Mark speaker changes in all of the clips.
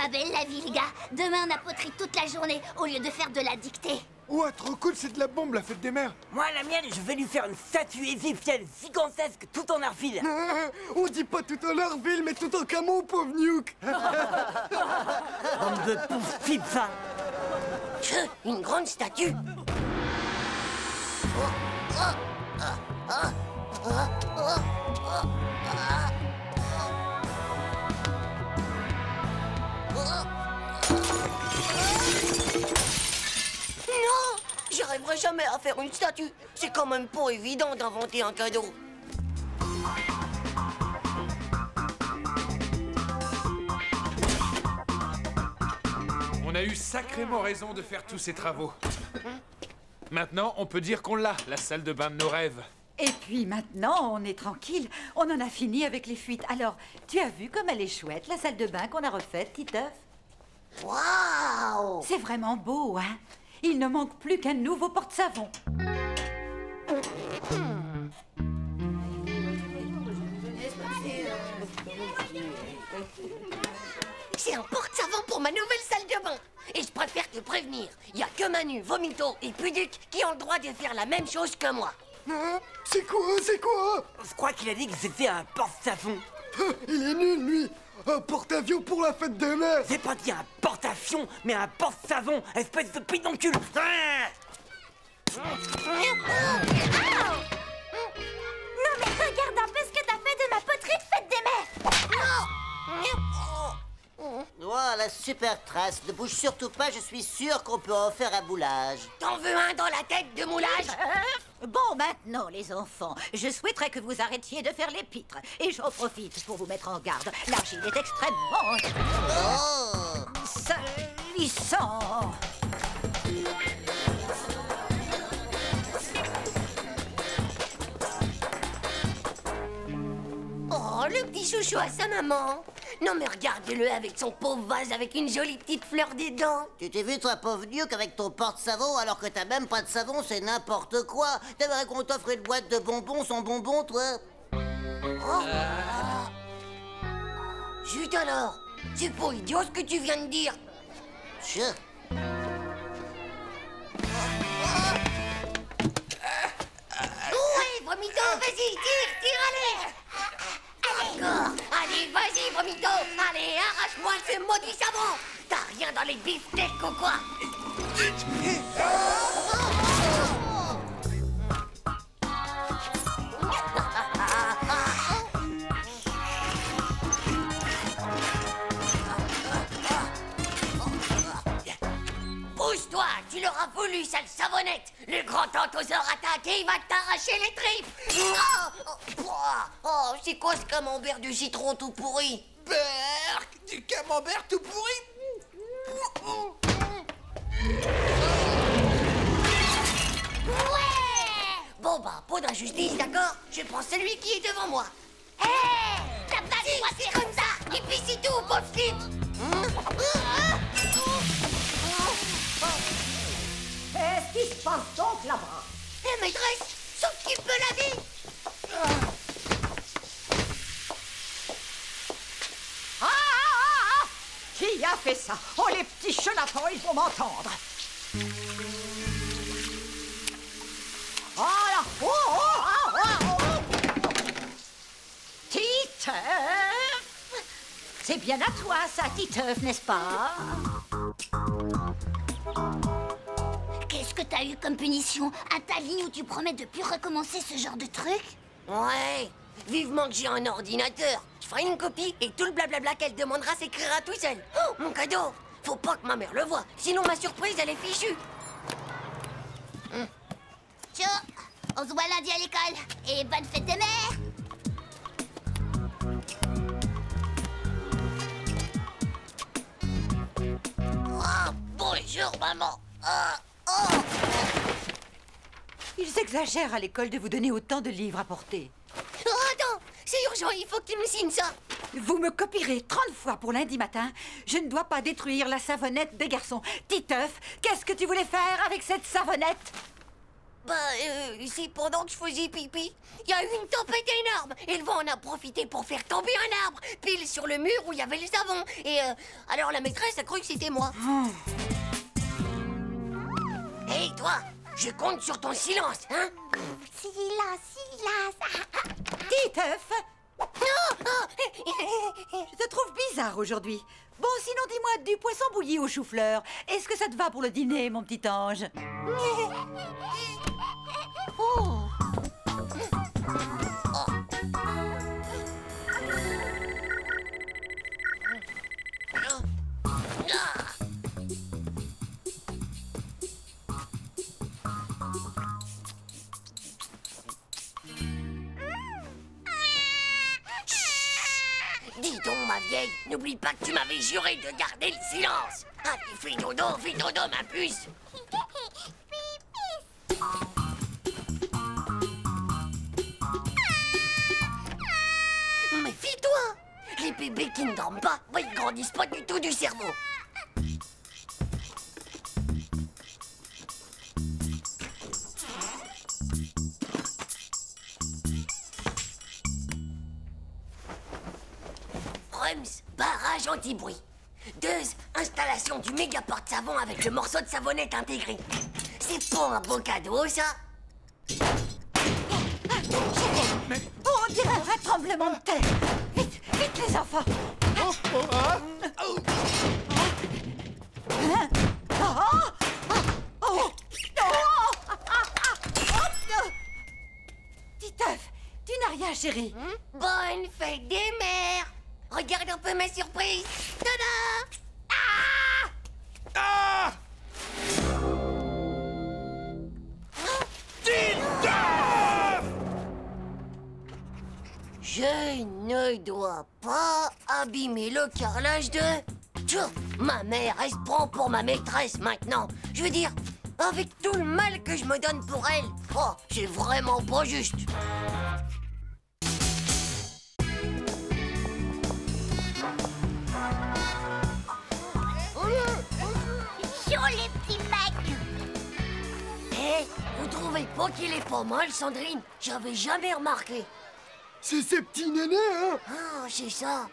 Speaker 1: pas belle la vie, les gars. Demain, on a poterie toute la journée au lieu de faire de la dictée.
Speaker 2: Ouais, trop cool, c'est de la bombe, la fête des mères.
Speaker 3: Moi, la mienne, je vais lui faire une statue égyptienne gigantesque tout en argile.
Speaker 2: On dit pas tout en argile, mais tout en camo, pauvre Nuke.
Speaker 3: Bande de pouf pizza.
Speaker 4: Une grande statue. Non, j'y arriverai jamais à faire une statue. C'est quand même pas évident d'inventer un cadeau.
Speaker 5: On a eu sacrément raison de faire tous ces travaux. Maintenant, on peut dire qu'on l'a, la salle de bain de nos rêves.
Speaker 6: Et puis maintenant, on est tranquille. On en a fini avec les fuites. Alors, tu as vu comme elle est chouette, la salle de bain qu'on a refaite, Titeuf?
Speaker 4: Waouh!
Speaker 6: C'est vraiment beau, hein? Il ne manque plus qu'un nouveau porte-savon.
Speaker 4: C'est un porte-savon pour ma nouvelle salle de bain. Et je préfère te prévenir, il n'y a que Manu, Vomito et Puduc qui ont le droit de faire la même chose que moi.
Speaker 2: C'est quoi?
Speaker 3: Je crois qu'il a dit que c'était un porte-savon.
Speaker 2: Il est nul, lui. Un porte-avions pour la fête des mères.
Speaker 3: J'ai pas dit un porte-avions, mais un porte-savon, espèce de pidoncule.
Speaker 1: Non, mais regarde un peu ce que t'as fait de ma poterie de fête des mères.
Speaker 7: Oh, la super trace. Ne bouge surtout pas, je suis sûr qu'on peut en faire un moulage.
Speaker 4: T'en veux un dans la tête de moulage?
Speaker 8: Bon, maintenant, les enfants, je souhaiterais que vous arrêtiez de faire les pitres. Et j'en profite pour vous mettre en garde. L'argile est extrêmement... salissant.
Speaker 4: Oh, le petit chouchou à sa maman. Non mais regardez-le avec son pauvre vase avec une jolie petite fleur dedans.
Speaker 7: Tu t'es vu, toi, pauvre Nuke, avec ton porte-savon, alors que t'as même pas de savon, c'est n'importe quoi. T'aimerais qu'on t'offre une boîte de bonbons sans bonbons, toi?
Speaker 4: Zut alors, c'est pas idiot ce que tu viens de dire.
Speaker 7: Chut.
Speaker 4: Ouais, Vomito, vas-y, tire, allez. Encore, allez, vas-y, Vomito. Allez, arrache-moi ce maudit savon. T'as rien dans les beefsteaks ou quoi? Pousse-toi, tu l'auras voulu, sale savonnette. Le grand tantosaure attaque et il va t'arracher les tripes. Oh, c'est quoi ce camembert du citron tout pourri?
Speaker 9: Berk, du camembert tout pourri.
Speaker 4: Ouais. Bon bah, pour de la justice, d'accord? Je prends celui qui est devant moi. Hé, t'as pas le droit de faire comme ça. Et puis c'est tout, pauvre slip.
Speaker 8: Qu'est-ce qui se passe donc là-bas?
Speaker 4: Hé, maîtresse, sauve qui peut la vie.
Speaker 6: Qui a fait ça? Oh, les petits chenapans, ils vont m'entendre. Oh là! Titeuf! C'est bien à toi, ça, Titeuf, n'est-ce pas?
Speaker 1: Qu'est-ce que t'as eu comme punition? À ta ligne où tu promets de plus recommencer ce genre de truc?
Speaker 4: Ouais, vivement que j'ai un ordinateur. Je ferai une copie et tout le blablabla qu'elle demandera s'écrira tout seul. Oh, mon cadeau! Faut pas que ma mère le voie, sinon ma surprise, elle est fichue.
Speaker 1: Tchou, on se voit lundi à l'école. Et bonne fête des mères!
Speaker 4: Oh, bonjour, maman.
Speaker 6: Ils exagèrent à l'école de vous donner autant de livres à porter.
Speaker 4: Oh, attends, c'est urgent, il faut qu'il me signe ça.
Speaker 6: Vous me copierez 30 fois pour lundi matin. Je ne dois pas détruire la savonnette des garçons. Titeuf, qu'est-ce que tu voulais faire avec cette savonnette?
Speaker 4: C'est pendant que je faisais pipi. Il y a eu une tempête énorme et le vent en a profité pour faire tomber un arbre, pile sur le mur où il y avait le savon. Et alors la maîtresse a cru que c'était moi. Hé, toi, je compte sur ton silence, hein?
Speaker 1: Silence.
Speaker 6: Titeuf, je te trouve bizarre aujourd'hui. Bon, sinon dis-moi, du poisson bouilli au chou-fleur. Est-ce que ça te va pour le dîner, mon petit ange?
Speaker 4: Dis donc, ma vieille, n'oublie pas que tu m'avais juré de garder le silence. Allez, fais dodo, ma puce. Méfie-toi. Les bébés qui ne dorment pas, ils grandissent pas du tout du cerveau. Barrage anti-bruit. 2. Installation du méga porte-savon avec le morceau de savonnette intégré. C'est pas un beau cadeau, ça?
Speaker 6: On dirait un vrai tremblement de terre. Vite, vite les enfants. Titeuf, tu n'as rien, chérie.
Speaker 4: Bonne fête des mères. Regarde un peu ma surprise. Tada!
Speaker 5: Ah!
Speaker 4: Je ne dois pas abîmer le carrelage de... Tiens, ma mère, elle se prend pour ma maîtresse maintenant. Je veux dire, avec tout le mal que je me donne pour elle, oh, c'est vraiment pas juste.
Speaker 1: Les petits mecs.
Speaker 4: Hé, vous trouvez pas qu'il est pas mal, Sandrine? J'avais jamais remarqué.
Speaker 2: C'est ces petits nénés, hein?
Speaker 4: Ah, c'est ça.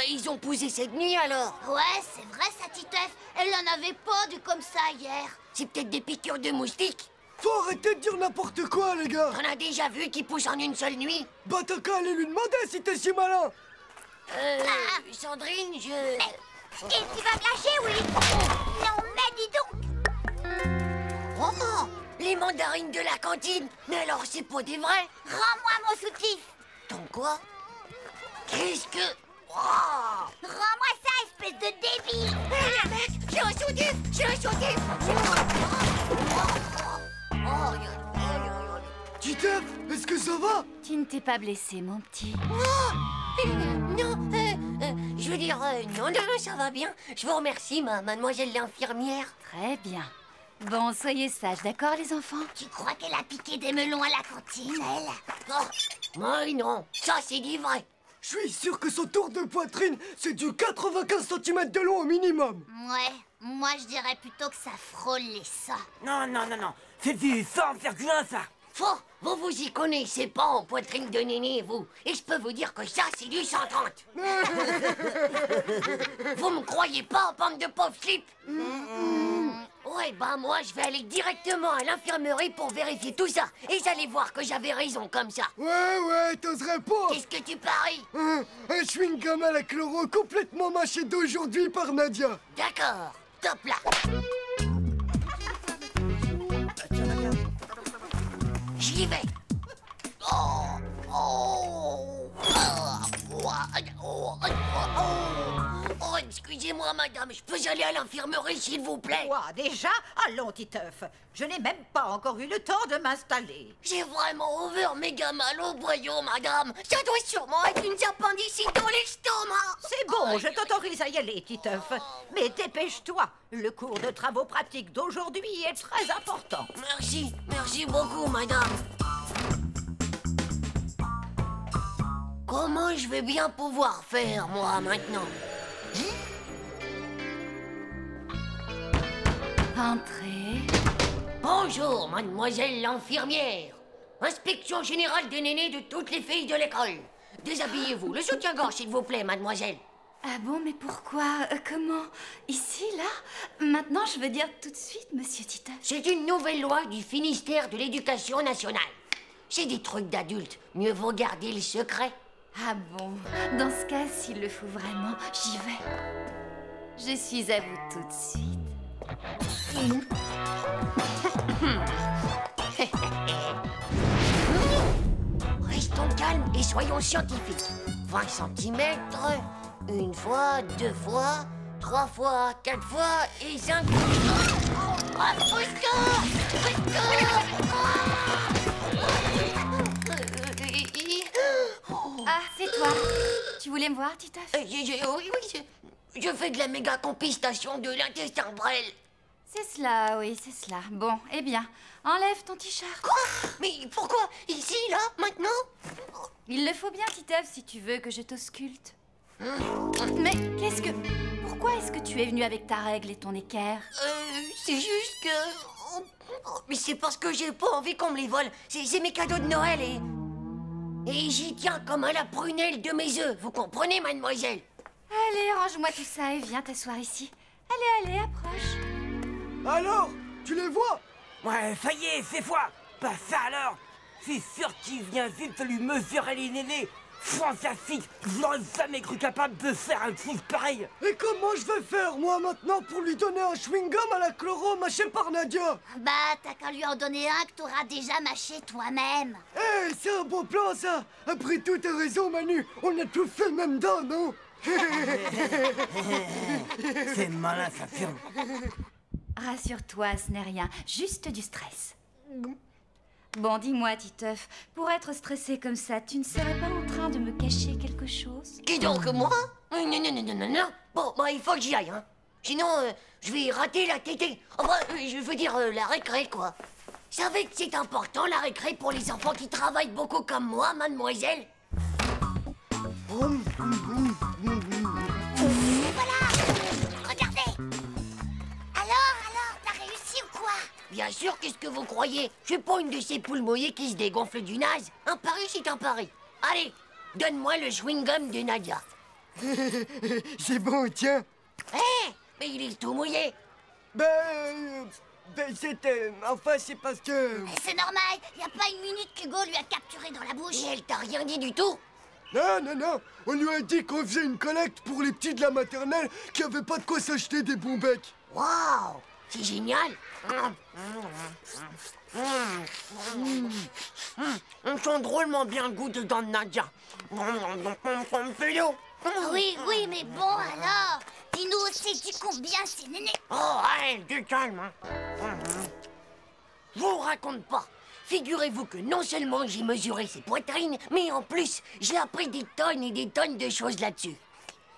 Speaker 4: Ils ont poussé cette nuit, alors.
Speaker 1: Ouais, c'est vrai, ça, Titeuf. Elle en avait pas du comme ça hier.
Speaker 4: C'est peut-être des piqûres de moustiques.
Speaker 2: Faut arrêter de dire n'importe quoi, les gars.
Speaker 4: On a déjà vu qu'ils poussent en une seule nuit.
Speaker 2: Bah t'as qu'à aller lui demander si t'es si malin.
Speaker 4: Sandrine,
Speaker 1: Et tu vas me lâcher, oui? Non, mais dis donc.
Speaker 4: Oh, les mandarines de la cantine. Mais alors, c'est pas des vrais?
Speaker 1: Rends-moi mon soutif.
Speaker 4: Ton quoi? Qu'est-ce que... Oh,
Speaker 1: Rends-moi ça, espèce de débile.
Speaker 4: mec, j'ai un soutif.
Speaker 2: Titeuf, est-ce que ça va?
Speaker 10: Tu ne t'es pas blessé, mon petit.
Speaker 4: Non, je veux dire, non, ça va bien. Je vous remercie, mademoiselle l'infirmière.
Speaker 10: Très bien. Bon, soyez sages, d'accord, les enfants?
Speaker 1: Tu crois qu'elle a piqué des melons à la cantine, elle?
Speaker 4: Oh, moi non, ça c'est dit vrai.
Speaker 2: Je suis sûr que son tour de poitrine, c'est du 95 cm de long au minimum.
Speaker 1: Ouais, moi je dirais plutôt que ça frôle les seins.
Speaker 3: Non, c'est du 100,1 ça.
Speaker 4: Faux, vous y connaissez pas en poitrine de néné, vous. Et je peux vous dire que ça, c'est du 130. Vous me croyez pas, bande de pauvres slips? Ouais, moi, je vais aller directement à l'infirmerie pour vérifier tout ça. Et j'allais voir que j'avais raison comme ça.
Speaker 2: Ouais, t'oserais pas.
Speaker 4: Qu'est-ce que tu paries?
Speaker 2: Un chewing-gum à la chloro complètement mâché d'aujourd'hui par Nadia.
Speaker 4: D'accord, top là. J'y vais. Oh, excusez-moi, madame, je peux aller à l'infirmerie, s'il vous plaît?
Speaker 6: Quoi, déjà? Allons, Titeuf. Je n'ai même pas encore eu le temps de m'installer.
Speaker 4: J'ai vraiment ouvert méga mal au boyau, madame. Ça doit sûrement être une appendicite dans l'estomac.
Speaker 6: C'est bon, je t'autorise à y aller, Titeuf. Mais dépêche-toi. Le cours de travaux pratiques d'aujourd'hui est très important.
Speaker 4: Merci beaucoup, madame. Comment je vais bien pouvoir faire, moi, maintenant?
Speaker 10: Entrez.
Speaker 4: Bonjour, mademoiselle l'infirmière. Inspection générale des nénés de toutes les filles de l'école. Déshabillez-vous. Le soutien-gorge, s'il vous plaît, mademoiselle.
Speaker 10: Ah bon, mais pourquoi? Comment? Ici, là? Maintenant, je veux dire tout de suite, monsieur Titeuf.
Speaker 4: C'est une nouvelle loi du Finistère de l'Éducation nationale. C'est des trucs d'adultes. Mieux vaut garder le secret.
Speaker 10: Ah bon? Dans ce cas, s'il le faut vraiment, j'y vais. Je suis à vous tout de suite.
Speaker 4: Restons calmes et soyons scientifiques. 20 cm, une fois, 2 fois, 3 fois, 4 fois et 5 fois. Ah, au secours! Au secours!
Speaker 10: Ah, c'est toi. Tu voulais me voir, Titeuf?
Speaker 4: Oui, je fais de la méga compistation de l'intestin grêle.
Speaker 10: C'est cela, oui, c'est cela. Bon, eh bien, enlève ton t-shirt.
Speaker 4: Quoi? Mais pourquoi? Ici, là, maintenant?
Speaker 10: Il le faut bien, Titeuf, si tu veux que je t'ausculte. Mais qu'est-ce que... Pourquoi est-ce que tu es venu avec ta règle et ton équerre?
Speaker 4: C'est juste que... Mais c'est parce que j'ai pas envie qu'on me les vole. C'est mes cadeaux de Noël et j'y tiens comme à la prunelle de mes œufs. Vous comprenez, mademoiselle?
Speaker 10: Allez, range-moi tout ça et viens t'asseoir ici. Allez, approche.
Speaker 2: Alors, tu les vois?
Speaker 3: Ouais, ça y est, c'est foi. Pas ça alors. C'est sûr qu'il vient vite de lui mesurer les nénés. Fantastique. Je n'aurais jamais cru capable de faire un truc pareil.
Speaker 2: Et comment je vais faire, moi, maintenant, pour lui donner un chewing-gum à la chloro mâché par Nadia?
Speaker 1: Bah, t'as qu'à lui en donner un que t'auras déjà mâché toi-même.
Speaker 2: Hé, c'est un beau plan, ça. Après tout, t'as raison, Manu. On a tout fait même dedans, non?
Speaker 3: C'est malin, ça firme.
Speaker 10: Rassure-toi, ce n'est rien, juste du stress. Bon, dis-moi, Titeuf, pour être stressé comme ça, tu ne serais pas en train de me cacher quelque chose?
Speaker 4: Qui donc, moi? Non. Bon, bah, il faut que j'y aille, hein. Sinon, je vais rater la tétée. Enfin, je veux dire, la récré, quoi. Vous savez que c'est important, la récré, pour les enfants qui travaillent beaucoup comme moi, mademoiselle?
Speaker 1: Voilà! Regardez! Alors, t'as réussi ou quoi?
Speaker 4: Bien sûr, qu'est-ce que vous croyez? Je suis pas une de ces poules mouillées qui se dégonflent du naze. Un pari, c'est un pari. Allez, donne-moi le chewing-gum de Nadia.
Speaker 2: C'est bon, tiens.
Speaker 4: Hé! Mais il est tout mouillé.
Speaker 2: Enfin, c'est parce que...
Speaker 1: C'est normal, y a pas une minute qu'Hugo lui a capturé dans la bouche.
Speaker 4: Et elle t'a rien dit du tout?
Speaker 2: Non. On lui a dit qu'on faisait une collecte pour les petits de la maternelle qui avaient pas de quoi s'acheter des bons becs.
Speaker 4: Waouh! C'est génial!
Speaker 3: On sent drôlement bien le goût dedans de Nadia.
Speaker 1: Oui, mais bon alors, dis-nous, sais-tu combien c'est Néné?
Speaker 3: Oh, allez, du calme.
Speaker 4: Je vous raconte pas. Figurez-vous que non seulement j'ai mesuré ses poitrines, mais en plus, j'ai appris des tonnes et des tonnes de choses là-dessus.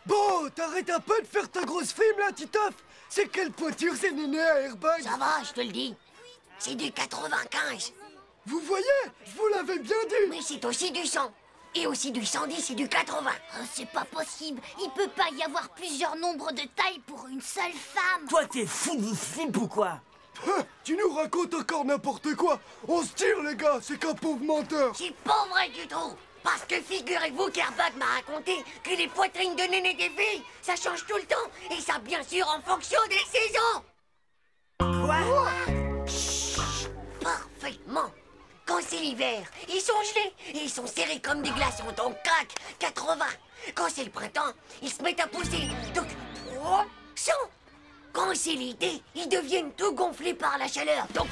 Speaker 2: Bon, t'arrêtes un peu de faire ta grosse frime là, Titeuf. C'est quelle pointure ces nénés à airbag?
Speaker 4: Ça va, je te le dis. C'est du 95.
Speaker 2: Vous voyez? Je vous l'avais bien dit.
Speaker 4: Mais c'est aussi du 100. Et aussi du 110 et du 80.
Speaker 1: Oh, c'est pas possible, il peut pas y avoir plusieurs nombres de tailles pour une seule femme.
Speaker 3: Toi, t'es fou du slip ou quoi?
Speaker 2: Tu nous racontes encore n'importe quoi. On se tire, les gars, c'est qu'un pauvre menteur.
Speaker 4: C'est pas vrai du tout. Parce que figurez-vous qu'Airbag m'a raconté que les poitrines de néné des filles, ça change tout le temps. Et ça, bien sûr, en fonction des saisons.
Speaker 3: Quoi?
Speaker 4: Chut, parfaitement. Quand c'est l'hiver, ils sont gelés et ils sont serrés comme des glaçons, donc crac, 80. Quand c'est le printemps, ils se mettent à pousser, donc 100. Quand c'est l'été, ils deviennent tout gonflés par la chaleur, donc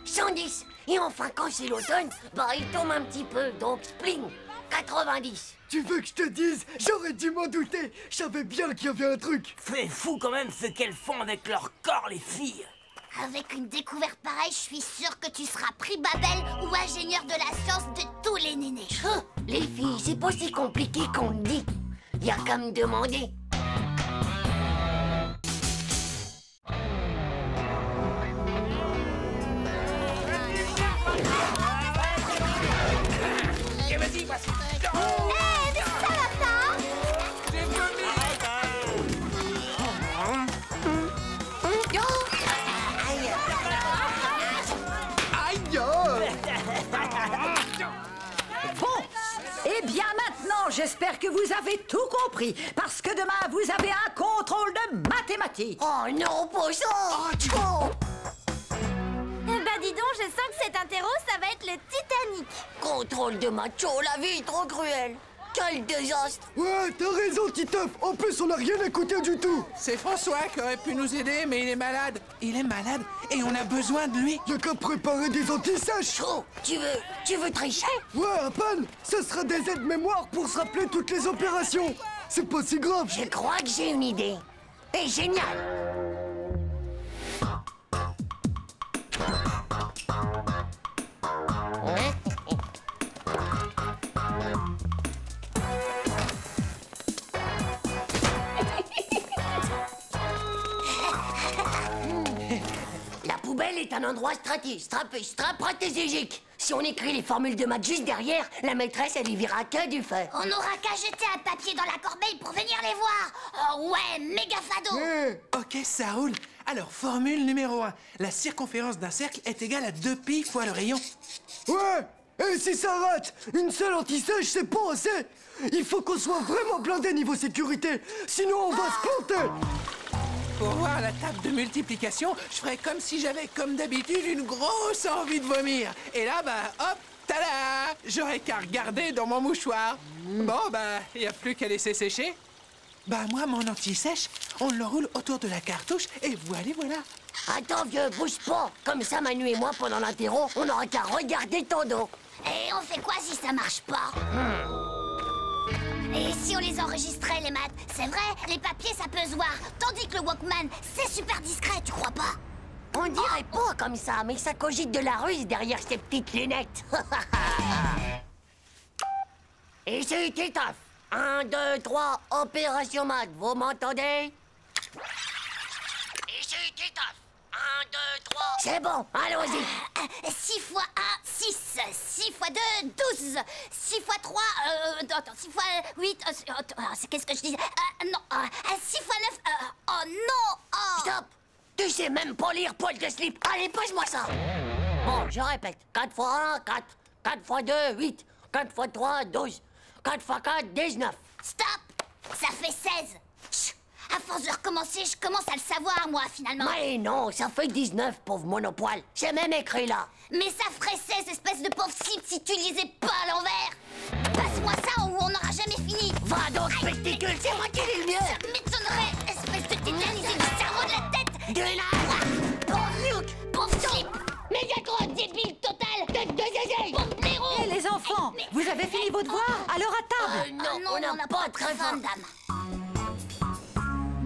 Speaker 4: 110. Et enfin, quand c'est l'automne, bah ils tombent un petit peu, donc spling, 90.
Speaker 2: Tu veux que je te dise? J'aurais dû m'en douter. Je savais bien qu'il y avait un truc.
Speaker 3: C'est fou quand même ce qu'elles font avec leur corps, les filles.
Speaker 1: Avec une découverte pareille, je suis sûre que tu seras prix Babel ou ingénieur de la science de tous les nénés.
Speaker 4: Les filles, c'est pas si compliqué qu'on le dit. Y a qu'à me demander.
Speaker 5: Vas-y, voici.
Speaker 6: j'espère que vous avez tout compris, parce que demain, vous avez un contrôle de mathématiques.
Speaker 4: Oh non, pas ça.
Speaker 1: Bah dis donc, je sens que cet interro, ça va être le Titanic.
Speaker 4: Contrôle de macho, la vie est trop cruelle. Quel désastre.
Speaker 2: Ouais, t'as raison, Titeuf. En plus, on n'a rien écouté du tout.
Speaker 9: C'est François qui aurait pu nous aider, mais il est malade. Il est malade et on a besoin de lui.
Speaker 2: Y'a qu'à préparer des antisèches.
Speaker 4: Chaud, tu veux tricher?
Speaker 2: Ouais, à peine. Ce sera des aides-mémoires pour se rappeler toutes les opérations. C'est pas si grave.
Speaker 4: Je crois que j'ai une idée. Et génial. La poubelle est un endroit stratégique. Si on écrit les formules de maths juste derrière, la maîtresse, elle y verra que du feu.
Speaker 1: On n'aura qu'à jeter un papier dans la corbeille pour venir les voir. Oh ouais, méga fado.
Speaker 9: Ok, ça roule. Alors, formule numéro 1. La circonférence d'un cercle est égale à 2π fois le rayon.
Speaker 2: Ouais. Et si ça rate, une seule anti-sèche, c'est pas assez. Il faut qu'on soit vraiment blindé niveau sécurité. Sinon, on va se planter.
Speaker 9: Pour voir la table de multiplication, je ferais comme si j'avais, comme d'habitude, une grosse envie de vomir. Et là, bah, hop, tada! J'aurais qu'à regarder dans mon mouchoir. Bon, bah, y a plus qu'à laisser sécher. Bah, moi, mon anti-sèche, on le roule autour de la cartouche et voilà.
Speaker 4: Attends, vieux, bouge pas. Comme ça, Manu et moi, pendant l'interro, on n'aura qu'à regarder ton dos.
Speaker 1: Et on fait quoi si ça marche pas? Et si on les enregistrait, les maths? C'est vrai, les papiers, ça peut se voir. Tandis que le Walkman, c'est super discret, tu crois pas?
Speaker 4: On dirait pas comme ça, mais ça cogite de la ruse derrière ces petites lunettes. Et c'est Titeuf. 1, 2, 3, opération maths, vous m'entendez? Et c'est Titeuf. 1, 2, 3... C'est bon, allons-y.
Speaker 1: 6 fois 1, 6. 6 fois 2, 12. 6 fois 3, 6 fois 8... qu'est-ce que je dis? Non, 6 fois 9... oh non!
Speaker 4: Stop! Tu sais même pas lire poil de slip. Allez, passe-moi ça. Bon, je répète. 4 fois 1, 4. 4 fois 2, 8. 4 fois 3, 12. 4 fois 4, 19.
Speaker 1: Stop! Ça fait 16. Chut. À force de recommencer, je commence à le savoir, moi, finalement.
Speaker 4: Mais non, ça fait 19, pauvre monopoil. C'est même écrit là.
Speaker 1: Mais ça ferait 16, espèce de pauvre cible, si tu lisais pas à l'envers. Passe-moi ça ou on n'aura jamais fini.
Speaker 4: Va donc, pesticule, c'est moi qui lis le mieux.
Speaker 1: Ça m'étonnerait, espèce de tétanisé du cerveau de la tête.
Speaker 4: De là.
Speaker 1: Pauvre Luke, pauvre slip. Mégatron, débile total. Tête de zézé. Pauvre Nero.
Speaker 6: Hé, les enfants, vous avez fini vos devoirs? Alors à table.
Speaker 1: Non, on n'a pas très faim, dame.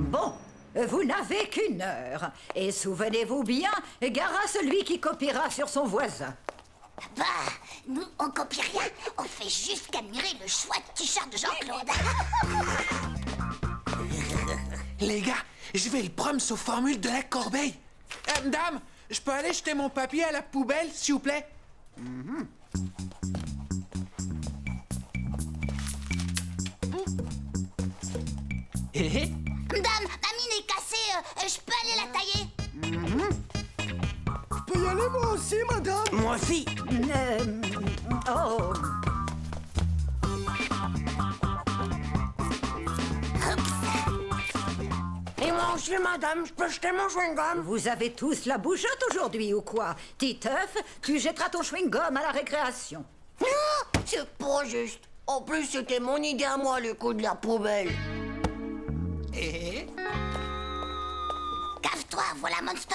Speaker 6: Bon, vous n'avez qu'une heure. Et souvenez-vous bien, gare à celui qui copiera sur son voisin.
Speaker 1: Bah, nous, on copie rien. On fait juste qu'admirer le chouette t-shirt de Jean-Claude.
Speaker 9: Les gars, je vais le prendre aux formules de la corbeille. Madame, je peux aller jeter mon papier à la poubelle, s'il vous plaît?
Speaker 1: Dame, ma mine est cassée. Je peux aller la tailler?
Speaker 2: Je peux y aller moi aussi, madame?
Speaker 3: Moi aussi.
Speaker 6: Oh.
Speaker 4: Et moi aussi, madame, je peux jeter mon chewing-gum?
Speaker 6: Vous avez tous la bougeotte aujourd'hui ou quoi? Titeuf, tu jetteras ton chewing-gum à la récréation.
Speaker 4: Non, c'est pas juste. En plus, c'était mon idée à moi, le coup de la poubelle.
Speaker 1: Cave-toi, voilà Monster.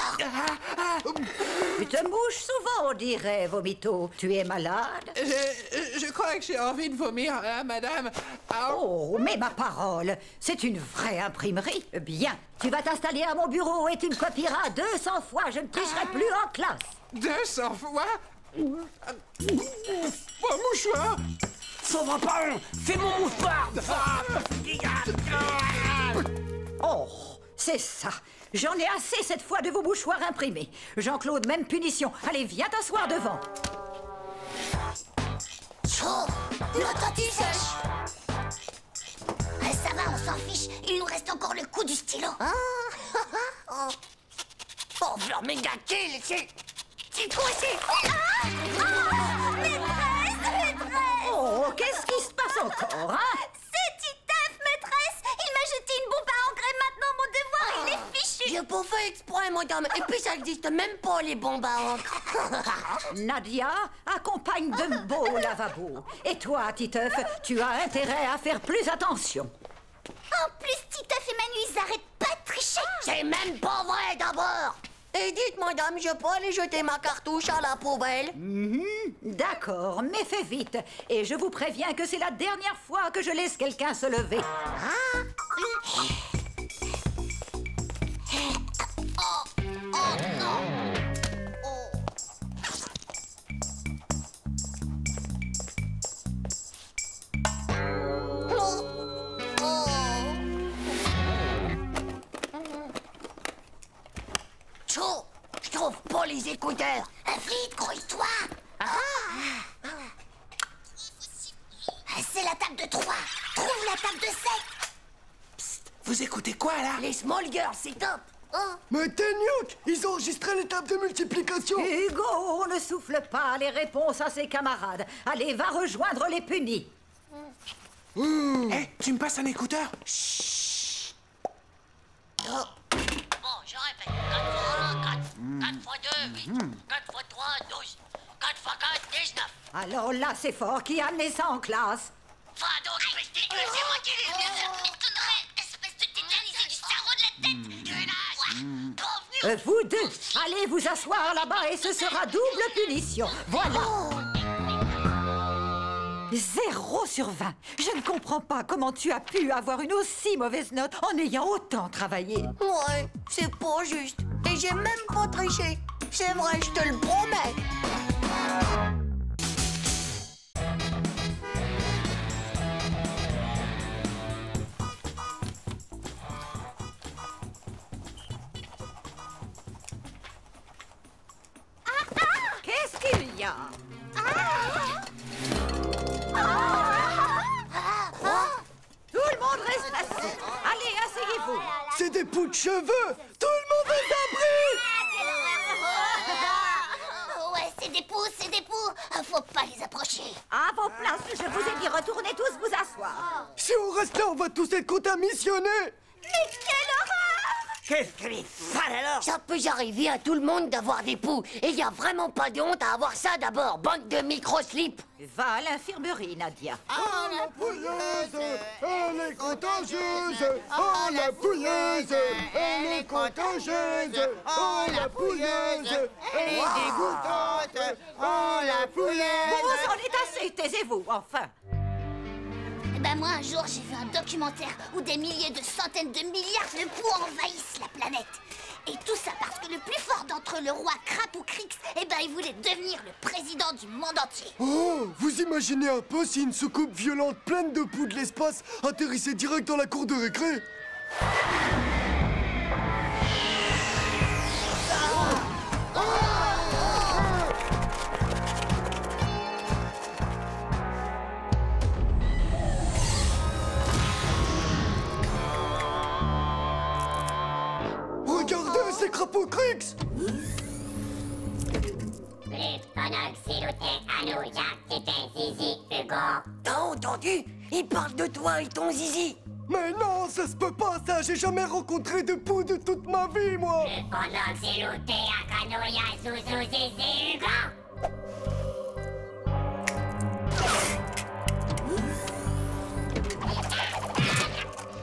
Speaker 6: Tu te mouches souvent, on dirait, Vomito. Tu es malade?
Speaker 9: Je crois que j'ai envie de vomir, hein, madame. Ah,
Speaker 6: Oh, mais ma parole, c'est une vraie imprimerie. Bien, tu vas t'installer à mon bureau et tu me copieras 200 fois. Je ne tricherai plus en classe.
Speaker 9: 200 fois? Mon mouchoir!
Speaker 3: Ça va pas, c'est mon mouchoir.
Speaker 6: Oh, c'est ça. J'en ai assez cette fois de vos mouchoirs imprimés. Jean-Claude, même punition. Allez, viens t'asseoir devant.
Speaker 1: Oh, notre anti-sèche. Ça va, on s'en fiche. Il nous reste encore le coup du stylo.
Speaker 4: Oh, leur méga kill, c'est quoi, c'est...
Speaker 1: Maîtresse, maîtresse.
Speaker 6: Oh, qu'est-ce qui se passe encore, hein?
Speaker 4: vrai, madame. Et puis, ça existe même pas, les bombes à encre.
Speaker 6: Nadia accompagne de beaux lavabos. Et toi, Titeuf, tu as intérêt à faire plus attention.
Speaker 1: En plus, Titeuf et Manu, ils arrêtent pas de tricher.
Speaker 4: C'est même pas vrai, d'abord. Et dites, madame, je peux aller jeter ma cartouche à la poubelle?
Speaker 6: D'accord, mais fais vite. Et je vous préviens que c'est la dernière fois que je laisse quelqu'un se lever.
Speaker 4: Chaud, je trouve pas les écouteurs.
Speaker 1: Vite, grouille-toi. C'est la table de 3. Trouve la table de 7.
Speaker 9: Vous écoutez quoi, là?
Speaker 4: Les small girls, c'est top.
Speaker 2: Mais Téniouk, ils ont enregistré les tables de multiplication.
Speaker 6: Hugo, on ne souffle pas les réponses à ses camarades. Allez, va rejoindre les punis.
Speaker 9: Hé, tu me passes un écouteur?
Speaker 4: Bon, je répète. 4 fois 1, 4 fois 2, 8. 4 fois 3, 12. 4 fois 4, 19.
Speaker 6: Alors là, c'est fort. Qui a amené ça en classe?
Speaker 4: Va donc, testicule, c'est moi qui l'ai bien.
Speaker 1: Espèce de tétanisé du cerveau de la tête.
Speaker 6: Vous deux, allez vous asseoir là-bas et ce sera double punition. Voilà. 0 sur 20. Je ne comprends pas comment tu as pu avoir une aussi mauvaise note en ayant autant travaillé.
Speaker 4: Ouais, c'est pas juste. Et j'ai même pas triché. C'est vrai, je te le promets.
Speaker 6: Qu'est-ce qu'il y a? Tout le monde reste assis. Allez, asseyez-vous.
Speaker 2: C'est des poux de cheveux. Tout le monde est abri.
Speaker 1: Ouais, c'est des poux, c'est des poux. Faut pas les approcher.
Speaker 6: À vos places, je vous ai dit retournez tous vous asseoir.
Speaker 2: Si on reste là, on va tous être contaminés.
Speaker 1: Mais quelle horreur!
Speaker 3: Qu'est-ce qu'elle est sale alors?
Speaker 4: Ça peut arriver à tout le monde d'avoir des poux. Et y a vraiment pas de honte à avoir ça d'abord, bande de micro-slips.
Speaker 6: Va à l'infirmerie, Nadia.
Speaker 2: Oh la pouilleuse, elle est contagieuse. Oh la pouilleuse, elle est contagieuse. Oh la pouilleuse, elle est dégoûtante. Oh la pouilleuse.
Speaker 6: Bon, c'en est assez, taisez-vous, enfin.
Speaker 1: Ben moi, un jour, j'ai vu un documentaire où des milliers de centaines de milliards de poux envahissent la planète. Et tout ça parce que le plus fort d'entre eux, le roi Crapoucrix, eh ben, il voulait devenir le président du monde entier.
Speaker 2: Oh, vous imaginez un peu si une soucoupe violente pleine de poux de l'espace atterrissait direct dans la cour de récré? Regardez, c'est Crapoucrix!
Speaker 4: T'as entendu? Il parle de toi et ton zizi.
Speaker 2: Mais non, ça se peut pas, ça! J'ai jamais rencontré de poux de toute ma vie, moi!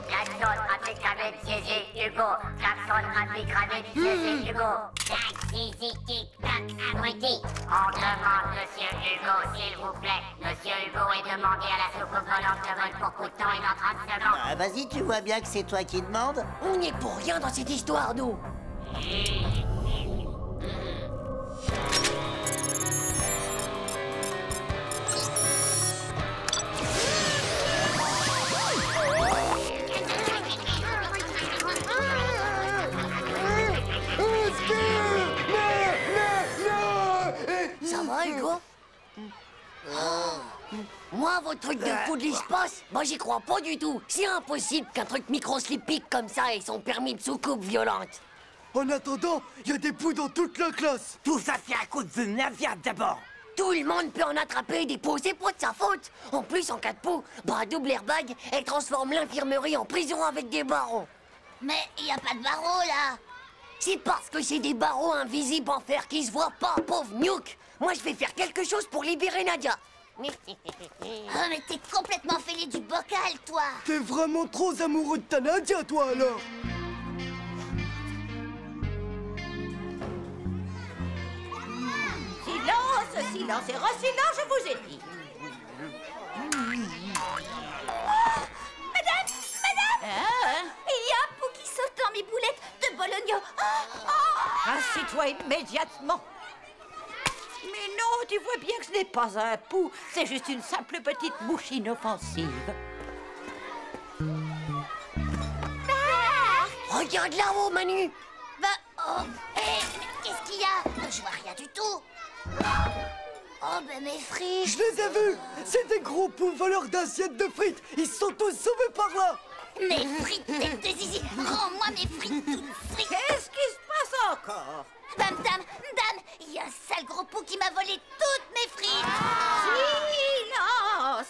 Speaker 11: Klaxon rapide avec Zizi Hugo. Klaxon rapide avec Zizi Hugo. Tac, Zizi, tic, tac, abruti. On demande Monsieur Hugo, s'il vous plaît. Monsieur Hugo est demandé à la soucoupe volante de vol pour coup de temps et dans 30 secondes.
Speaker 7: Ah, vas-y, tu vois bien que c'est toi qui demandes.
Speaker 4: On n'est pour rien dans cette histoire, nous. Ça va, Hugo? Moi, vos trucs de fou de l'espace, moi j'y crois pas du tout. C'est impossible qu'un truc microslipique comme ça ait son permis de soucoupe violente.
Speaker 2: En attendant, il y a des poux dans toute la classe.
Speaker 3: Tout ça, c'est à cause de Nadia d'abord.
Speaker 4: Tout le monde peut en attraper des poux, c'est pas de sa faute. En plus, en cas de poux, bah double airbag, elle transforme l'infirmerie en prison avec des barreaux.
Speaker 1: Mais il y a pas de barreaux, là.
Speaker 4: C'est parce que c'est des barreaux invisibles en fer qui se voient pas, pauvre Nuke. Moi, je vais faire quelque chose pour libérer Nadia.
Speaker 1: Oh, mais t'es complètement fêlé du bocal, toi.
Speaker 2: T'es vraiment trop amoureux de ta Nadia, toi, alors.
Speaker 8: Silence, silence et re-silence, je vous ai dit.
Speaker 1: Madame,
Speaker 8: Hein?
Speaker 1: il y a un pou qui saute dans mes boulettes de bologna.
Speaker 8: Assis-toi immédiatement. Mais non, tu vois bien que ce n'est pas un pou, c'est juste une simple petite mouche inoffensive.
Speaker 4: Regarde là-haut, Manu.
Speaker 1: Bah, oh, qu'est-ce qu'il y a? Je vois rien du tout. Oh, ben mes frites.
Speaker 2: Je les ai vus. C'est des gros poux voleurs d'assiettes de frites. Ils sont tous sauvés par là.
Speaker 1: Mes frites, tête de zizi. Rends-moi mes frites toutes frites.
Speaker 8: Qu'est-ce qui se passe encore?
Speaker 1: Dame, il y a un sale gros pou qui m'a volé toutes mes frites.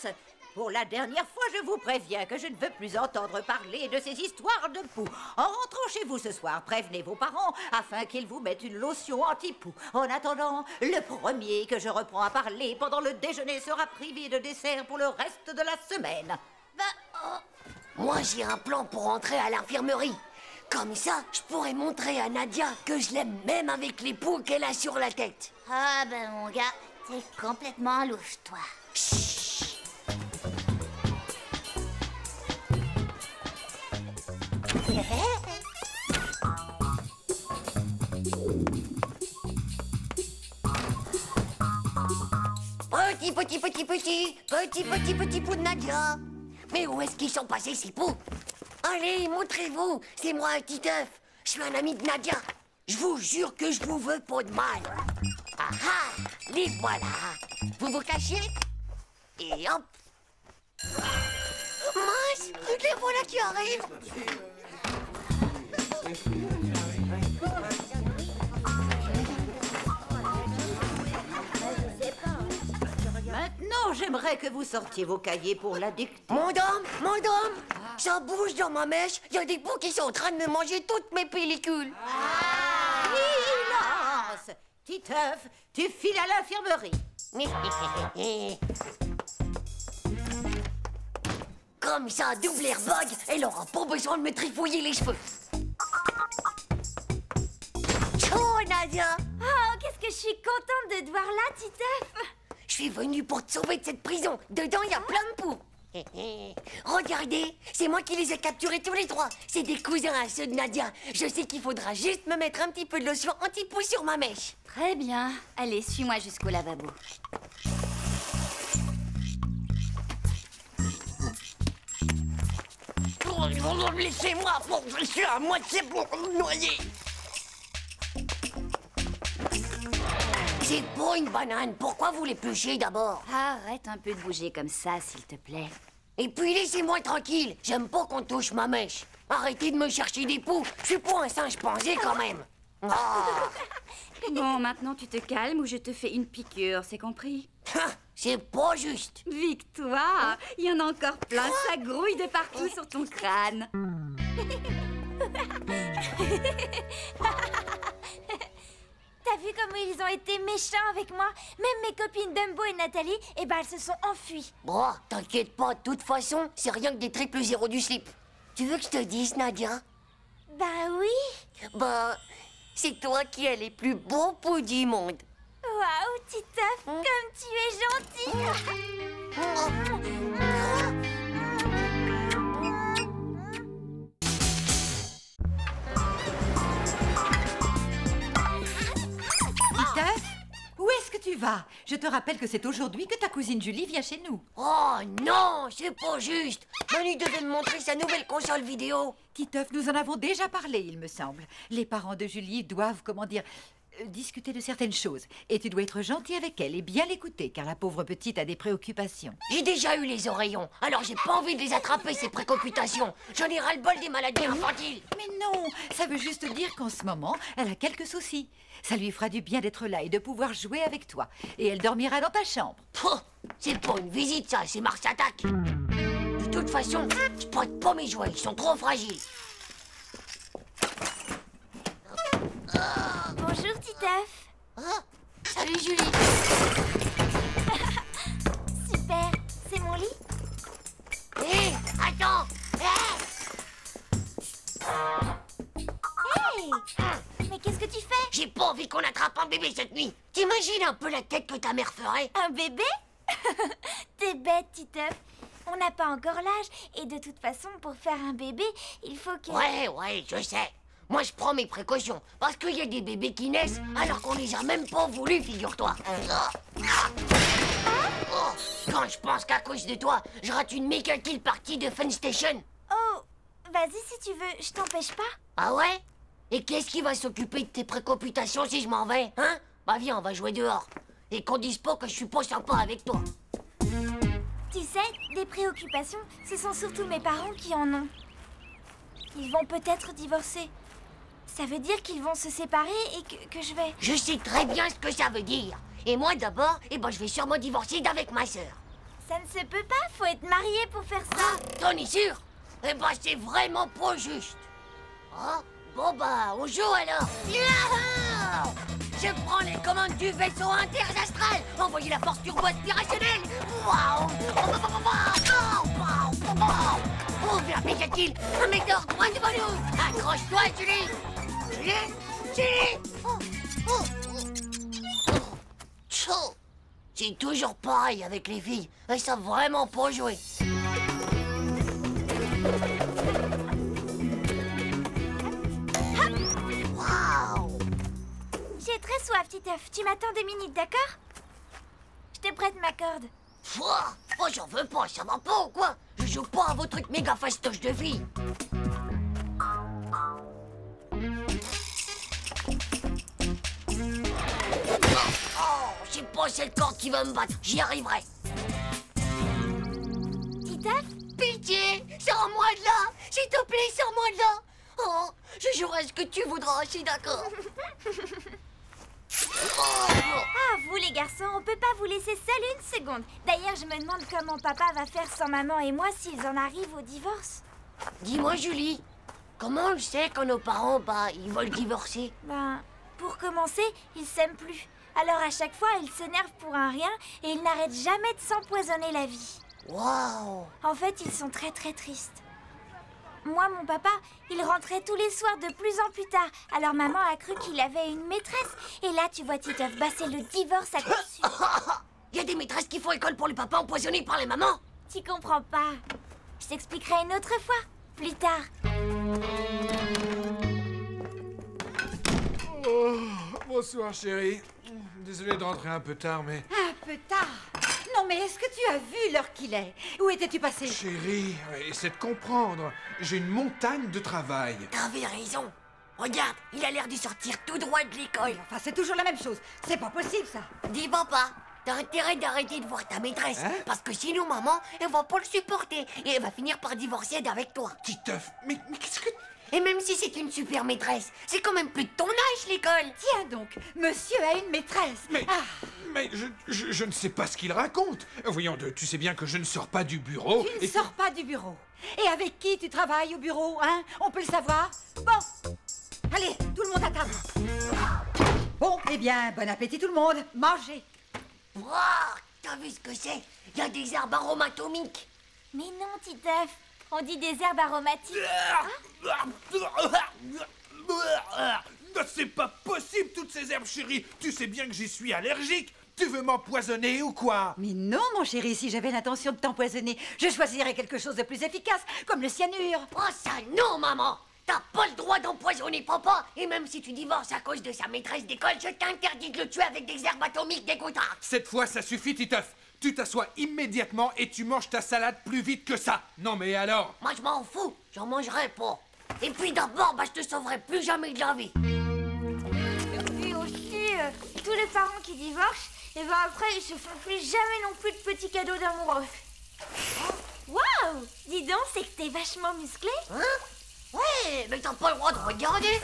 Speaker 8: Silence! Pour la dernière fois, je vous préviens que je ne veux plus entendre parler de ces histoires de poux. En rentrant chez vous ce soir, prévenez vos parents afin qu'ils vous mettent une lotion anti-poux. En attendant, le premier que je reprends à parler pendant le déjeuner sera privé de dessert pour le reste de la semaine.
Speaker 4: Moi, j'ai un plan pour entrer à l'infirmerie. Comme ça, je pourrais montrer à Nadia que je l'aime même avec les poux qu'elle a sur la tête.
Speaker 1: Ah, ben mon gars, t'es complètement louche, toi.
Speaker 4: Petit pou de Nadia. Mais où est-ce qu'ils sont passés, ces poux? Allez, montrez-vous. C'est moi, Titeuf. Je suis un ami de Nadia. Je vous jure que je vous veux pas de mal. Ah ah, les voilà. Vous vous cachez? Et hop. Mince, les voilà qui arrivent.
Speaker 8: Maintenant, j'aimerais que vous sortiez vos cahiers pour la dictée.
Speaker 4: Mon dame, ça bouge dans ma mèche. Il y a des poux qui sont en train de me manger toutes mes pellicules.
Speaker 8: Silence! Titeuf, tu files à l'infirmerie.
Speaker 4: Comme ça, double airbag, elle aura pas besoin de me trifouiller les cheveux. Ciao, Nadia.
Speaker 1: Oh, qu'est-ce que je suis contente de te voir là, Titeuf.
Speaker 4: Je suis venue pour te sauver de cette prison. Dedans, il y a plein de poux. Regardez, c'est moi qui les ai capturés tous les trois. C'est des cousins à ceux de Nadia. Je sais qu'il faudra juste me mettre un petit peu de lotion anti-poux sur ma mèche.
Speaker 10: Très bien. Allez, suis-moi jusqu'au lavabo.
Speaker 4: Laissez-moi, je suis à moitié pour me noyer. C'est pas une banane. Pourquoi vous l'épluchez d'abord?
Speaker 10: Arrête un peu de bouger comme ça, s'il te plaît.
Speaker 4: Et puis laissez-moi tranquille. J'aime pas qu'on touche ma mèche. Arrêtez de me chercher des poux. Je suis pas un singe pansé quand même.
Speaker 10: Bon, maintenant tu te calmes ou je te fais une piqûre, c'est compris?
Speaker 4: C'est pas juste.
Speaker 10: Victoire, il y en a encore plein, ça grouille de partout sur ton crâne.
Speaker 1: T'as vu comment ils ont été méchants avec moi? Même mes copines Dumbo et Nathalie, eh ben elles se sont enfuies.
Speaker 4: Bon, t'inquiète pas, de toute façon, c'est rien que des triples zéros du slip. Tu veux que je te dise, Nadia?
Speaker 1: Bah oui.
Speaker 4: Bah, c'est toi qui as les plus beaux poux du monde.
Speaker 1: Waouh, Titeuf, comme tu es gentil.
Speaker 6: Où est-ce que tu vas? Je te rappelle que c'est aujourd'hui que ta cousine Julie vient chez nous.
Speaker 4: Oh non, c'est pas juste. Manu devait me montrer sa nouvelle console vidéo.
Speaker 6: Titeuf, nous en avons déjà parlé, il me semble. Les parents de Julie doivent, discuter de certaines choses. Et tu dois être gentil avec elle et bien l'écouter, car la pauvre petite a des préoccupations.
Speaker 4: J'ai déjà eu les oreillons, alors j'ai pas envie de les attraper, ces préoccupations. J'en ai ras-le-bol des maladies infantiles.
Speaker 6: Mais non, ça veut juste dire qu'en ce moment, elle a quelques soucis. Ça lui fera du bien d'être là et de pouvoir jouer avec toi. Et elle dormira dans ta chambre.
Speaker 4: C'est pas une visite, ça, c'est Mars Attack. De toute façon, je prête pas mes jouets, ils sont trop fragiles.
Speaker 12: Bonjour, Titeuf.
Speaker 4: Ah, salut Julie.
Speaker 12: Super, c'est mon lit.
Speaker 4: Hé, attends.
Speaker 12: Hey, mais qu'est-ce que tu fais?
Speaker 4: J'ai pas envie qu'on attrape un bébé cette nuit. T'imagines un peu la tête que ta mère ferait?
Speaker 12: Un bébé? T'es bête, Titeuf. On n'a pas encore l'âge, et de toute façon, pour faire un bébé, il faut que...
Speaker 4: Ouais, je sais. Moi, je prends mes précautions, parce qu'il y a des bébés qui naissent alors qu'on les a même pas voulu, figure-toi. Oh, quand je pense qu'à cause de toi, je rate une méga kill partie de Fun Station.
Speaker 12: Oh, vas-y si tu veux, je t'empêche pas.
Speaker 4: Ah ouais? Et qu'est-ce qui va s'occuper de tes préoccupations si je m'en vais, hein? Bah viens, on va jouer dehors. Et qu'on dise pas que je suis pas sympa avec toi.
Speaker 12: Tu sais, des préoccupations, ce sont surtout mes parents qui en ont. Ils vont peut-être divorcer. Ça veut dire qu'ils vont se séparer et que je vais...
Speaker 4: Je sais très bien ce que ça veut dire. Et moi d'abord, je vais sûrement divorcer d'avec ma sœur.
Speaker 12: Ça ne se peut pas, faut être marié pour faire ça.
Speaker 4: T'en es sûr? C'est vraiment pas juste. Oh, bon on joue alors. Yahoo! Je prends les commandes du vaisseau interastral. Envoyez la force turbo-aspirationnelle. Waouh! Ouvre la méga-kill. Un météore droit devant nous. Accroche-toi, Julie. Julie! Chaud. C'est toujours pareil avec les filles. Elles savent vraiment pas jouer. Waouh!
Speaker 12: J'ai très soif, Titeuf. Tu m'attends 2 minutes, d'accord? Je te prête ma corde.
Speaker 4: Oh, j'en veux pas, ça va pas ou quoi? Je joue pas à vos trucs méga fastoches de filles. Oh, c'est pas cette corde qui va me battre, j'y arriverai.
Speaker 12: Titeuf?
Speaker 4: Pitié, sors-moi de là. S'il te plaît, sors-moi de là. Oh, je jouerai ce que tu voudras, je suis d'accord.
Speaker 12: Ah, vous les garçons, on peut pas vous laisser seul 1 seconde. D'ailleurs, je me demande comment papa va faire sans maman et moi s'ils en arrivent au divorce.
Speaker 4: Dis-moi, Julie, comment on sait quand nos parents, ils veulent divorcer?
Speaker 12: Pour commencer, ils s'aiment plus. Alors à chaque fois, ils s'énervent pour un rien et ils n'arrêtent jamais de s'empoisonner la vie.
Speaker 4: Waouh!
Speaker 12: En fait, ils sont très très tristes. Moi, mon papa, il rentrait tous les soirs de plus en plus tard. Alors maman a cru qu'il avait une maîtresse. Et là, tu vois, Titeuf, c'est le divorce à coup sûr.
Speaker 4: Il y a des maîtresses qui font école pour les papas empoisonnés par les mamans.
Speaker 12: Tu comprends pas. Je t'expliquerai une autre fois, plus tard.
Speaker 5: Oh, bonsoir, chérie. Désolé de rentrer un peu tard, mais...
Speaker 6: Un peu tard? Non, mais est-ce que tu as vu l'heure qu'il est? Où étais-tu passé?
Speaker 5: Chérie, essaie de comprendre. J'ai une montagne de travail.
Speaker 4: T'avais raison. Regarde, il a l'air de sortir tout droit de l'école.
Speaker 6: Enfin, c'est toujours la même chose. C'est pas possible, ça.
Speaker 4: Dis papa, t'as intérêt d'arrêter de voir ta maîtresse.
Speaker 5: Hein?
Speaker 4: Parce que sinon, maman, elle va pas le supporter. Et elle va finir par divorcer d'avec toi.
Speaker 5: Titeuf, mais qu'est-ce que...
Speaker 4: Et même si c'est une super maîtresse, c'est quand même plus de ton âge, l'école.
Speaker 6: Tiens donc, monsieur a une maîtresse.
Speaker 5: Mais je ne sais pas ce qu'il raconte. Voyons, tu sais bien que je ne sors pas du bureau.
Speaker 6: Tu ne sors pas du bureau. Et avec qui tu travailles au bureau, hein? On peut le savoir? Bon, allez, tout le monde à table. Bon, eh bien, bon appétit tout le monde. Mangez.
Speaker 4: Wow, t'as vu ce que c'est? Il y a des herbes aromatomiques.
Speaker 12: Mais non, Titeuf. On dit des herbes aromatiques.
Speaker 5: C'est pas possible, toutes ces herbes, chérie. Tu sais bien que j'y suis allergique. Tu veux m'empoisonner ou quoi?
Speaker 6: Mais non, mon chéri, si j'avais l'intention de t'empoisonner, je choisirais quelque chose de plus efficace, comme le cyanure.
Speaker 4: Oh ça non, maman. T'as pas le droit d'empoisonner papa. Et même si tu divorces à cause de sa maîtresse d'école, je t'interdis de le tuer avec des herbes atomiques dégoûtantes.
Speaker 5: Cette fois, ça suffit, Titeuf. Tu t'assois immédiatement et tu manges ta salade plus vite que ça. Non mais alors?
Speaker 4: Moi je m'en fous, j'en mangerai pas. Et puis d'abord, je te sauverai plus jamais de la vie.
Speaker 12: Et puis aussi, tous les parents qui divorcent, et après ils se font plus jamais non plus de petits cadeaux d'amoureux. Waouh! Dis donc, c'est que t'es vachement musclé.
Speaker 4: Hein? Ouais, mais t'as pas le droit de regarder.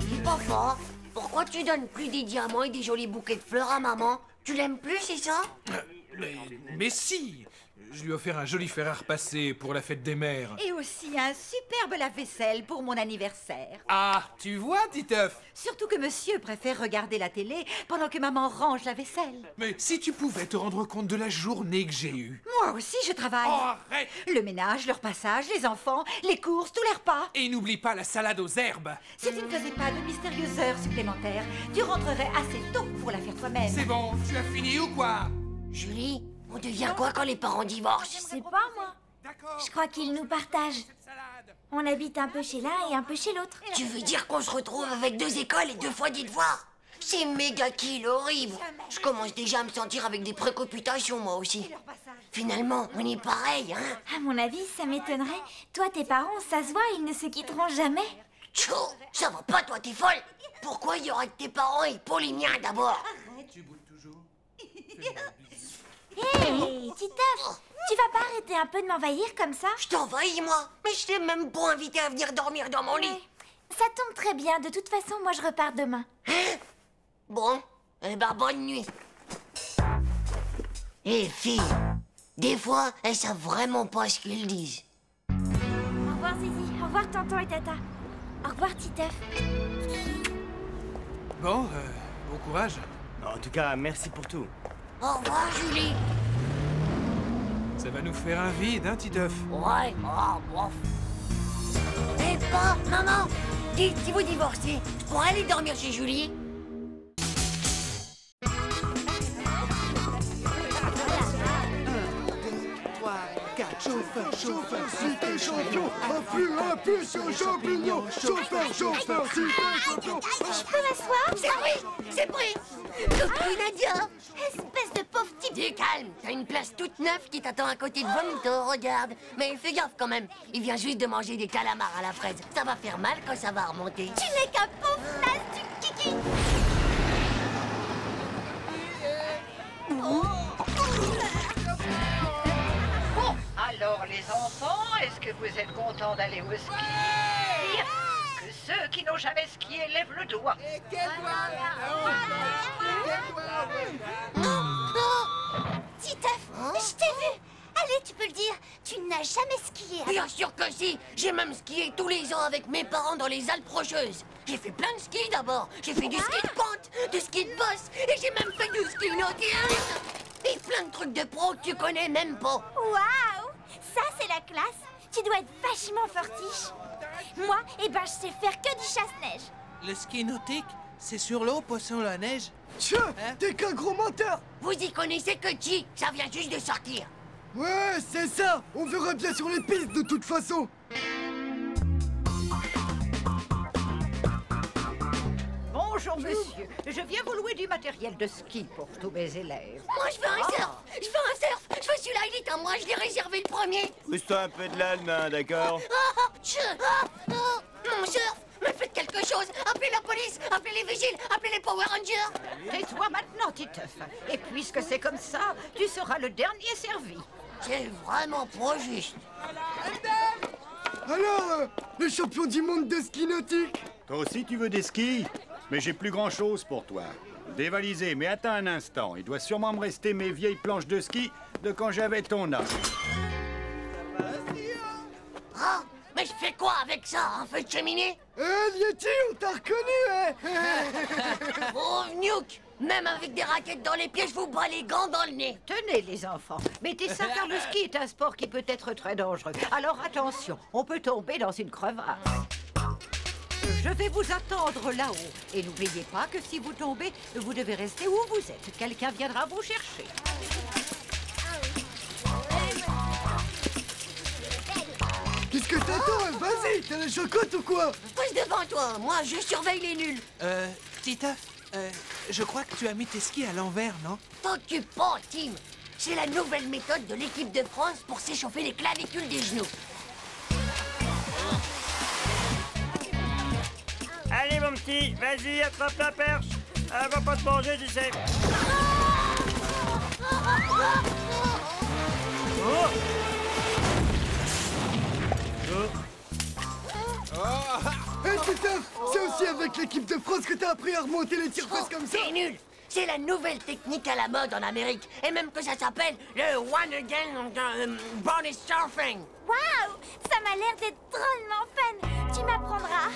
Speaker 4: Dis papa, pourquoi tu donnes plus des diamants et des jolis bouquets de fleurs à maman? Tu l'aimes plus, c'est ça?
Speaker 5: Mais si. Je lui ai offert un joli fer à repasser pour la fête des mères.
Speaker 6: Et aussi un superbe lave-vaisselle pour mon anniversaire.
Speaker 5: Ah, tu vois, Titeuf?
Speaker 6: Surtout que monsieur préfère regarder la télé pendant que maman range la vaisselle.
Speaker 5: Mais si tu pouvais te rendre compte de la journée que j'ai eue.
Speaker 6: Moi aussi, je travaille.
Speaker 5: Oh, arrête!
Speaker 6: Le ménage, le repassage, les enfants, les courses, tous les repas.
Speaker 5: Et n'oublie pas la salade aux herbes.
Speaker 6: Si tu ne faisais pas de mystérieuses heures supplémentaires, tu rentrerais assez tôt pour la faire toi-même.
Speaker 5: C'est bon, tu as fini ou quoi?
Speaker 4: Julie, on devient quoi quand les parents divorcent?
Speaker 12: Je sais pas, moi. Je crois qu'ils nous partagent. On habite un peu chez l'un et un peu chez l'autre.
Speaker 4: Tu veux dire qu'on se retrouve avec 2 écoles et 2 fois des devoirs? C'est méga kill, horrible. Je commence déjà à me sentir avec des préoccupations, moi aussi. Finalement, on est pareil, hein?
Speaker 12: À mon avis, ça m'étonnerait. Toi, tes parents, ça se voit, ils ne se quitteront jamais.
Speaker 4: Tchou, ça va pas, toi, t'es folle? Pourquoi il y aurait que tes parents et pas les miens, d'abord?
Speaker 5: Tu boudes toujours?
Speaker 12: Hé, Titeuf, tu vas pas arrêter un peu de m'envahir comme ça?
Speaker 4: Je t'envahis, moi? Mais je t'ai même pas invité à venir dormir dans mon lit.
Speaker 12: Ça tombe très bien. De toute façon, moi, je repars demain.
Speaker 4: Hein? Bon, eh ben, bonne nuit. Eh, filles, des fois, elles savent vraiment pas ce qu'ils disent.
Speaker 12: Au revoir, Zizi. Au revoir, tonton et tata. Au revoir, Titeuf.
Speaker 5: Bon, bon courage.
Speaker 13: En tout cas, merci pour tout.
Speaker 4: Au revoir, Julie.
Speaker 5: Ça va nous faire un vide, hein, Titeuf?
Speaker 4: Ouais, oh, bof. Eh, pas, maman, dites, si vous divorcez, je pourrais aller dormir chez Julie?
Speaker 2: 4, chauffeur, chauffeur, si t'es champion, appuie sur le champignon, chauffeur, chauffeur, si t'es champion.
Speaker 12: Je peux m'asseoir?
Speaker 4: C'est pris, c'est pris. Coucou, Nadia.
Speaker 12: Espèce de pauvre type.
Speaker 4: Du calme, t'as une place toute neuve qui t'attend à côté de Vomito, regarde. Mais fais gaffe quand même, il vient juste de manger des calamars à la fraise. Ça va faire mal quand ça va remonter.
Speaker 12: Tu n'es qu'un pauvre naze du kiki.
Speaker 8: Bon, alors les enfants, est-ce que vous êtes contents d'aller au ski? Que ceux qui n'ont jamais skié lèvent le doigt.
Speaker 1: Titeuf, je t'ai vu. Allez, tu peux le dire, tu n'as jamais skié.
Speaker 4: Bien sûr que si. J'ai même skié tous les ans avec mes parents dans les Alpes Rocheuses. J'ai fait plein de ski d'abord. J'ai fait du ski de pente, du ski de bosse et j'ai même fait du ski nautique. Et plein de trucs de pro que tu connais même pas.
Speaker 12: Waouh, ça c'est la classe. Tu dois être vachement fortiche. Moi, eh ben, je sais faire que du chasse-neige.
Speaker 9: Le ski nautique, c'est sur l'eau, pas sur la neige.
Speaker 2: Tiens, t'es qu'un gros menteur.
Speaker 4: Vous y connaissez que Chi, ça vient juste de sortir.
Speaker 2: Ouais, c'est ça. On verra bien sur les pistes de toute façon.
Speaker 8: Bonjour monsieur, je viens vous louer du matériel de ski pour tous mes élèves.
Speaker 4: Moi je veux un surf, je veux un surf. Je veux celui-là, il est à moi, je l'ai réservé le premier.
Speaker 13: Pousse-toi un peu de là, le nain, d'accord?
Speaker 4: Mon surf, mais faites quelque chose. Appelez la police, appelez les vigiles, appelez les Power Rangers.
Speaker 8: Tais-toi maintenant, Titeuf. Et puisque c'est comme ça, tu seras le dernier servi.
Speaker 4: C'est vraiment pas juste.
Speaker 2: Alors, le champion du monde de ski nautique.
Speaker 14: Toi aussi, tu veux des skis? Mais j'ai plus grand-chose pour toi. Dévalisé, mais attends un instant. Il doit sûrement me rester mes vieilles planches de ski de quand j'avais ton âge.
Speaker 4: Ah, mais je fais quoi avec ça, un feu de cheminée?
Speaker 2: Lieti, on t'a reconnu, hein?
Speaker 4: Oh, Nuke, même avec des raquettes dans les pieds, je vous bats les gants dans le nez.
Speaker 8: Tenez les enfants, mettez ça car le ski est un sport qui peut être très dangereux. Alors attention, on peut tomber dans une crevasse. Je vais vous attendre là-haut. Et n'oubliez pas que si vous tombez, vous devez rester où vous êtes. Quelqu'un viendra vous chercher.
Speaker 2: Qu'est-ce que t'attends? Vas-y, t'as la chocotte ou quoi?
Speaker 4: Passe devant toi, moi je surveille les nuls.
Speaker 9: Titeuf, je crois que tu as mis tes skis à l'envers, non?
Speaker 4: T'occupe pas, Tim. C'est la nouvelle méthode de l'équipe de France pour s'échauffer les clavicules des genoux.
Speaker 13: Allez, mon petit, vas-y, attrape la perche. Elle va pas te manger, tu sais.
Speaker 2: Hé, Titeuf, c'est aussi avec l'équipe de France que t'as appris à remonter les tire-fesses comme ça?
Speaker 4: C'est nul. C'est la nouvelle technique à la mode en Amérique. Et même que ça s'appelle le One Again Bonnie Surfing.
Speaker 12: Waouh! Ça m'a l'air d'être drôlement fun. Tu m'apprendras.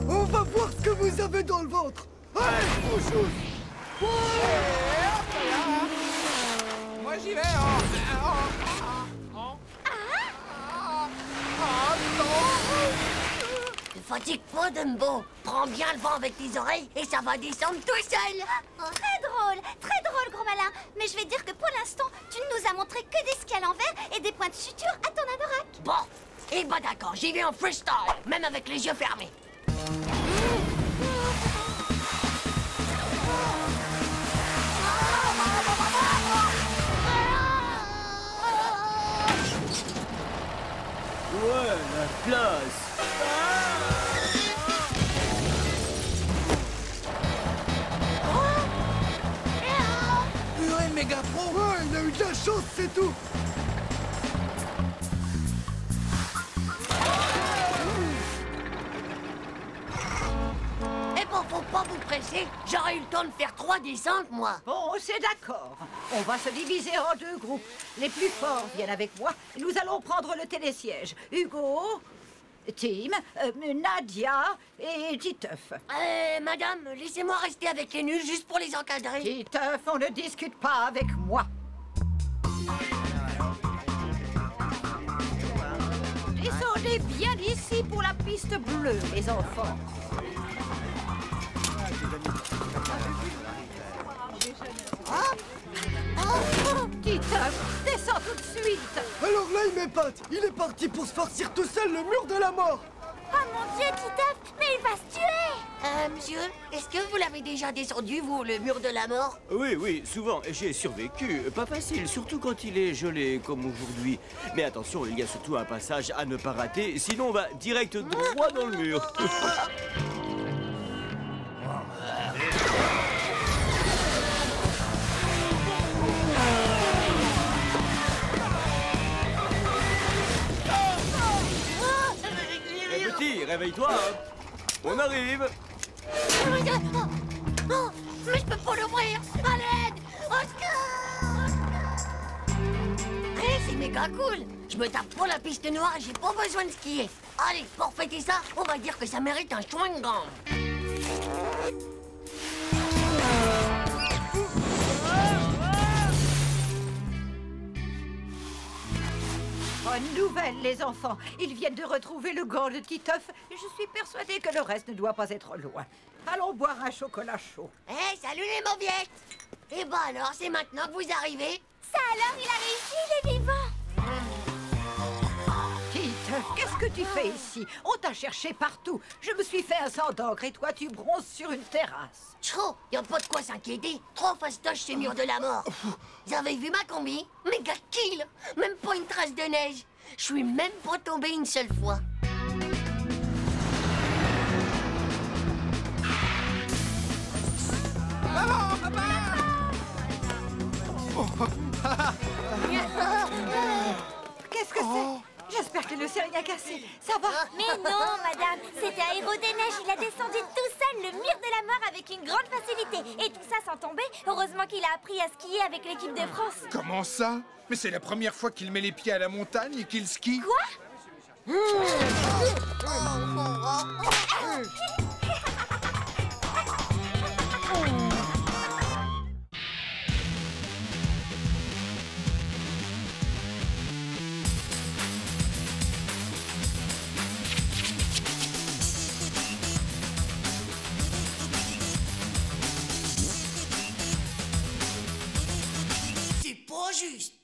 Speaker 2: On va voir ce que vous avez dans le ventre. Allez, bonjour.
Speaker 9: Moi j'y vais.
Speaker 4: Ne fatigue pas, Dumbo. Prends bien le vent avec tes oreilles et ça va descendre tout seul.
Speaker 1: Très drôle, gros malin. Mais je vais dire que pour l'instant, tu ne nous as montré que des skis à l'envers et des points de suture à ton anorak.
Speaker 4: Bon, et bah d'accord, j'y vais en freestyle, même avec les yeux fermés.
Speaker 15: Ouais, la classe.
Speaker 9: Purée, méga pro.
Speaker 2: Ouais, il a eu de la chance, c'est tout.
Speaker 4: Eh bon, faut pas vous presser, j'aurais eu le temps de faire 3 descentes, moi.
Speaker 8: Bon, c'est d'accord. On va se diviser en 2 groupes. Les plus forts viennent avec moi. Nous allons prendre le télésiège. Hugo, Tim, Nadia et Titeuf.
Speaker 4: Madame, laissez-moi rester avec les nuls juste pour les encadrer.
Speaker 8: Titeuf, on ne discute pas avec moi. Descendez bien d'ici pour la piste bleue, les enfants. Titeuf, descends tout de suite.
Speaker 2: Alors là, il m'épate. Il est parti pour se farcir tout seul le mur de la mort.
Speaker 12: Oh mon Dieu, Titeuf, mais il va se tuer.
Speaker 4: Monsieur, est-ce que vous l'avez déjà descendu, vous, le mur de la mort?
Speaker 15: Oui, souvent, j'ai survécu. Pas facile, surtout quand il est gelé comme aujourd'hui. Mais attention, il y a surtout un passage à ne pas rater, sinon on va direct droit dans le mur. Petit, réveille-toi. On arrive.
Speaker 4: Oh, mais je peux pas l'ouvrir. À l'aide! C'est méga cool. Je me tape pour la piste noire et j'ai pas besoin de skier. Allez, pour fêter ça, on va dire que ça mérite un chewing-gum.
Speaker 8: Bonne nouvelle, les enfants. Ils viennent de retrouver le gant de Titeuf. Et je suis persuadée que le reste ne doit pas être loin. Allons boire un chocolat chaud.
Speaker 4: Salut les mauviettes. Et bah alors, c'est maintenant que vous arrivez?
Speaker 12: Ça alors, il a réussi, il est vivant.
Speaker 8: Titeuf, qu'est-ce que tu fais ici? On t'a cherché partout. Je me suis fait un sang d'encre et toi, tu bronzes sur une terrasse.
Speaker 4: Chaud, y a pas de quoi s'inquiéter. Trop fastoche ce mur de la mort. Vous avez vu ma combi? Méga kill. Même pas une trace de neige. Je suis même pas tombé une seule fois.
Speaker 9: Maman, papa!
Speaker 8: Qu'est-ce que c'est? J'espère qu'il ne s'est rien cassé. Ça va?
Speaker 12: Mais non, madame, c'était Aéro des Neiges. Il a descendu tout seul le mur de la mort avec une grande facilité. Et tout ça sans tomber. Heureusement qu'il a appris à skier avec l'équipe de France.
Speaker 16: Comment ça? Mais c'est la première fois qu'il met les pieds à la montagne et qu'il skie.
Speaker 12: Quoi?
Speaker 4: C'est pas juste.